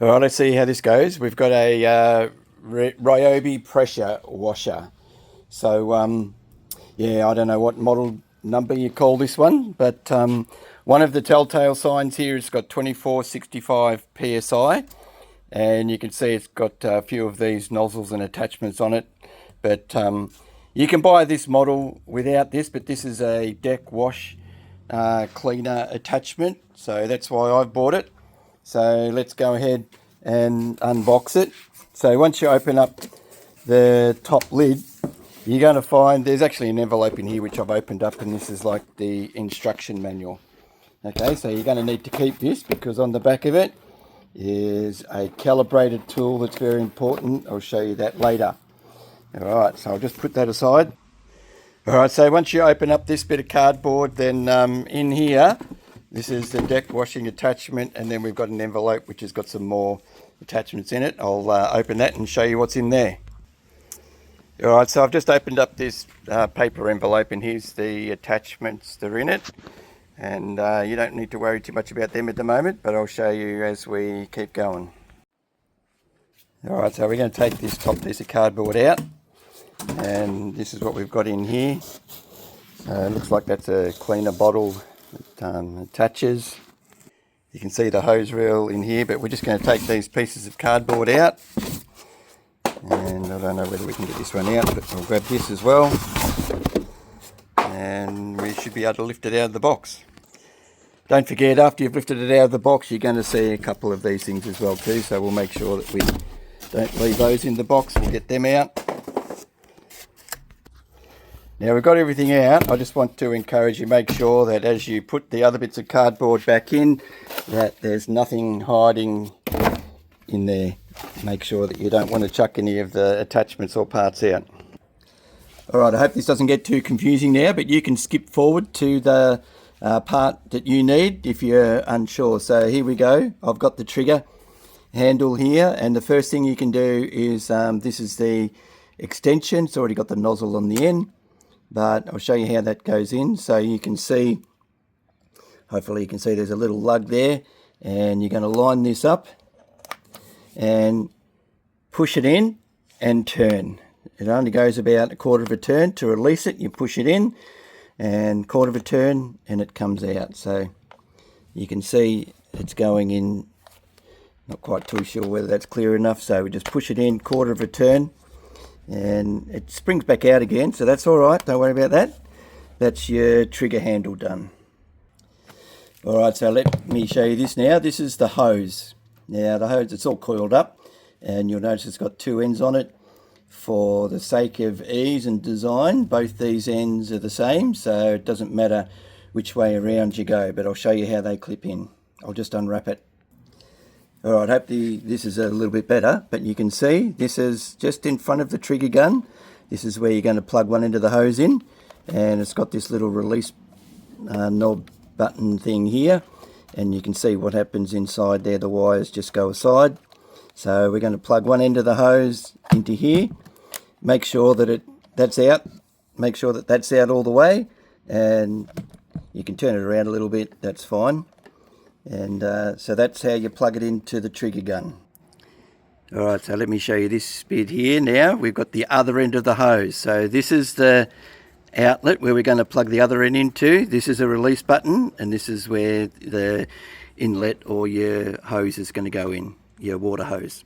All right, let's see how this goes. We've got a Ryobi pressure washer. So, yeah, I don't know what model number you call this one, but one of the telltale signs here has got 2465 psi, and you can see it's got a few of these nozzles and attachments on it. But you can buy this model without this, but this is a deck wash cleaner attachment, so that's why I've bought it. So let's go ahead and unbox it. So once you open up the top lid, you're going to find there's actually an envelope in here which I've opened up, and this is like the instruction manual. Okay, so you're going to need to keep this because on the back of it is a calibrated tool that's very important. I'll show you that later. All right, so I'll just put that aside. All right, so once you open up this bit of cardboard, then in here, this is the deck washing attachment, and then we've got an envelope which has got some more attachments in it. I'll open that and show you what's in there. All right, so I've just opened up this paper envelope, and here's the attachments that are in it. And you don't need to worry too much about them at the moment, but I'll show you as we keep going. All right, so we're going to take this top piece of cardboard out, and this is what we've got in here. It looks like that's a cleaner bottle that attaches. You can see the hose reel in here, but we're just going to take these pieces of cardboard out. And I don't know whether we can get this one out, but I'll grab this as well. And we should be able to lift it out of the box. Don't forget, after you've lifted it out of the box, you're going to see a couple of these things as well too. So we'll make sure that we don't leave those in the box. We'll get them out. Now we've got everything out. I just want to encourage you, make sure that as you put the other bits of cardboard back in, that there's nothing hiding in there. Make sure that you don't want to chuck any of the attachments or parts out. All right, I hope this doesn't get too confusing now, but you can skip forward to the part that you need if you're unsure. So here we go. I've got the trigger handle here, and the first thing you can do is this is the extension. It's already got the nozzle on the end, but I'll show you how that goes in. So you can see, hopefully you can see there's a little lug there, and you're going to line this up and push it in and turn. It only goes about a quarter of a turn. To release it, you push it in, and quarter of a turn, and it comes out. So you can see it's going in. Not quite too sure whether that's clear enough, so we just push it in, quarter of a turn, and it springs back out again, so that's all right, don't worry about that. That's your trigger handle done. All right, so let me show you this now. This is the hose. Now the hose, it's all coiled up, and you'll notice it's got two ends on it. For the sake of ease and design, both these ends are the same, so it doesn't matter which way around you go, but I'll show you how they clip in. I'll just unwrap it. All right, hopefully this is a little bit better, but you can see this is just in front of the trigger gun. This is where you're going to plug one end of the hose in, and it's got this little release knob button thing here, and you can see what happens inside there. The wires just go aside. So we're going to plug one end of the hose into here. Make sure that that's out. Make sure that that's out all the way, and you can turn it around a little bit. That's fine. And so that's how you plug it into the trigger gun. All right, so let me show you this bit here now. We've got the other end of the hose. So this is the outlet where we're going to plug the other end into. This is a release button, and this is where the inlet or your hose is going to go in, your water hose.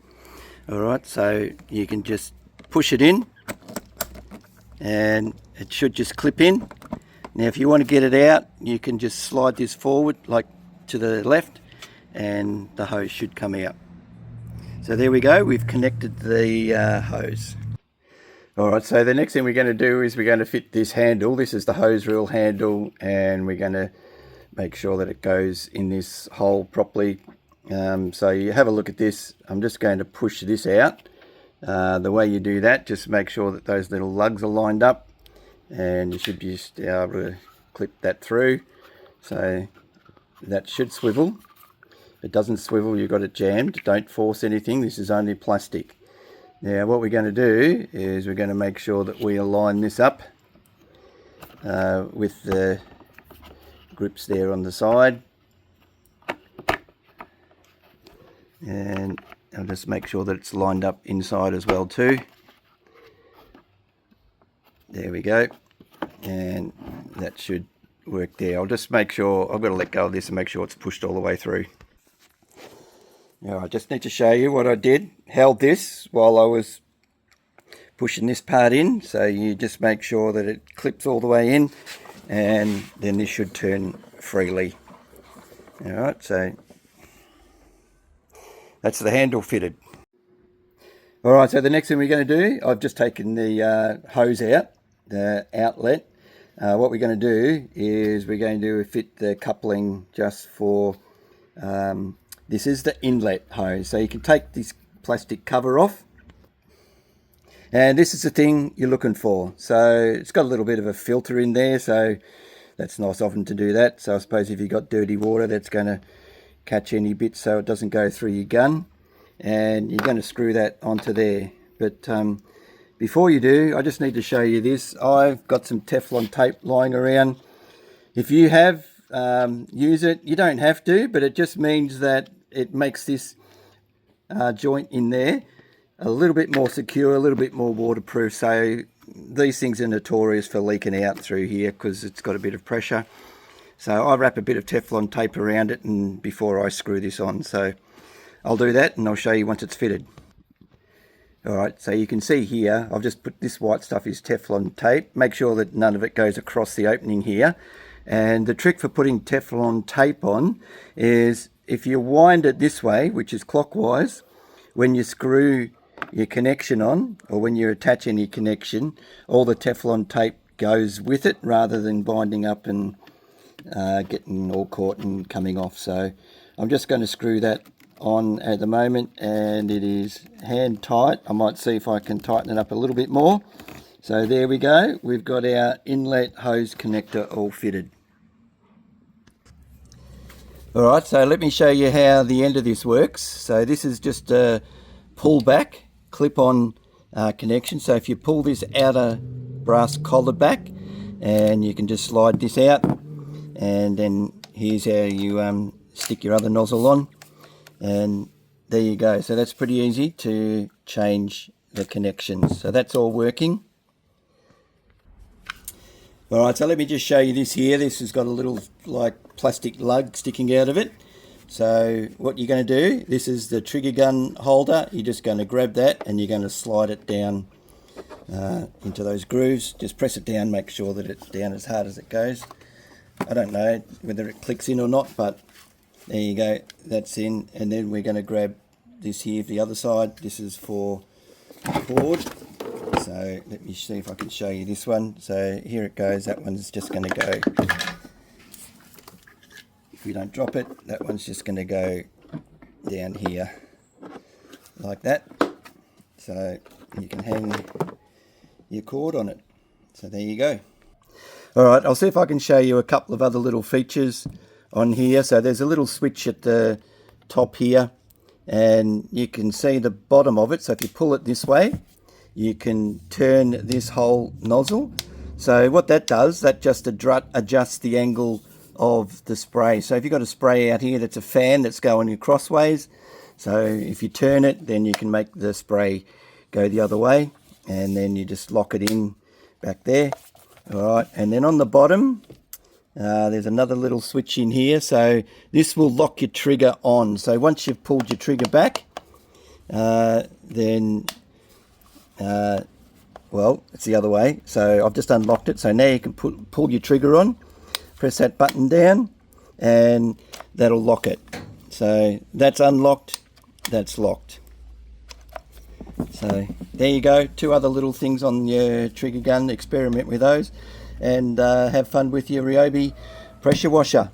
All right, so you can just push it in, and it should just clip in. Now if you want to get it out, you can just slide this forward like to the left, and the hose should come out. So there we go, we've connected the hose. All right, so the next thing we're going to do is we're going to fit this handle. This is the hose reel handle, and we're going to make sure that it goes in this hole properly. So you have a look at this. I'm just going to push this out. The way you do that, just make sure that those little lugs are lined up, and you should just be able to clip that through. So that should swivel. If it doesn't swivel, you've got it jammed. Don't force anything. This is only plastic. Now what we're going to do is we're going to make sure that we align this up with the grips there on the side. and I'll just make sure that it's lined up inside as well too. There we go, and that should work there. I'll just make sure, I've got to let go of this and make sure it's pushed all the way through. Now I just need to show you what I did. Held this while I was pushing this part in, so you just make sure that it clips all the way in, and then this should turn freely. Alright, so that's the handle fitted. Alright, so the next thing we're going to do, I've just taken the hose out, the outlet. What we're going to do is we're going to fit the coupling just for, this is the inlet hose. So you can take this plastic cover off, and this is the thing you're looking for. So it's got a little bit of a filter in there, so that's nice of them to do that. So I suppose if you've got dirty water, that's going to catch any bits so it doesn't go through your gun. And you're going to screw that onto there. But before you do, I just need to show you this. I've got some Teflon tape lying around. If you have, use it. You don't have to, but it just means that it makes this joint in there a little bit more secure, a little bit more waterproof. So these things are notorious for leaking out through here because it's got a bit of pressure. So I wrap a bit of Teflon tape around it and before I screw this on. So I'll do that and I'll show you once it's fitted. Alright, so you can see here, I've just put this white stuff is Teflon tape. Make sure that none of it goes across the opening here. And the trick for putting Teflon tape on is if you wind it this way, which is clockwise, when you screw your connection on, or when you attach any connection, all the Teflon tape goes with it rather than binding up and getting all caught and coming off. So I'm just going to screw that on at the moment, and it is hand tight. I might see if I can tighten it up a little bit more. So there we go, we've got our inlet hose connector all fitted. Alright, so let me show you how the end of this works. So this is just a pull back clip-on connection. So if you pull this outer brass collar back, and you can just slide this out, and then here's how you stick your other nozzle on, and there you go. So that's pretty easy to change the connections. So that's all working. Alright, so let me just show you this here. This has got a little like plastic lug sticking out of it. So what you're going to do, this is the trigger gun holder. You're just going to grab that and you're going to slide it down into those grooves. Just press it down, make sure that it's down as hard as it goes. I don't know whether it clicks in or not, but there you go, that's in. And then we're going to grab this here for the other side. This is for the board. So let me see if I can show you this one. So here it goes, that one's just going to go, if you don't drop it, that one's just going to go down here like that. So you can hang your cord on it. So there you go. Alright, I'll see if I can show you a couple of other little features on here. So there's a little switch at the top here, and you can see the bottom of it. So if you pull it this way, you can turn this whole nozzle. So what that does, that just adjusts the angle of the spray. So if you've got a spray out here that's a fan that's going crossways, so if you turn it, then you can make the spray go the other way, and then you just lock it in back there. Alright, and then on the bottom, there's another little switch in here. So this will lock your trigger on. So once you've pulled your trigger back, then well, it's the other way. So I've just unlocked it. So now you can pull your trigger on, press that button down, and that'll lock it. So that's unlocked, that's locked. So there you go, two other little things on your trigger gun. Experiment with those and have fun with your Ryobi pressure washer.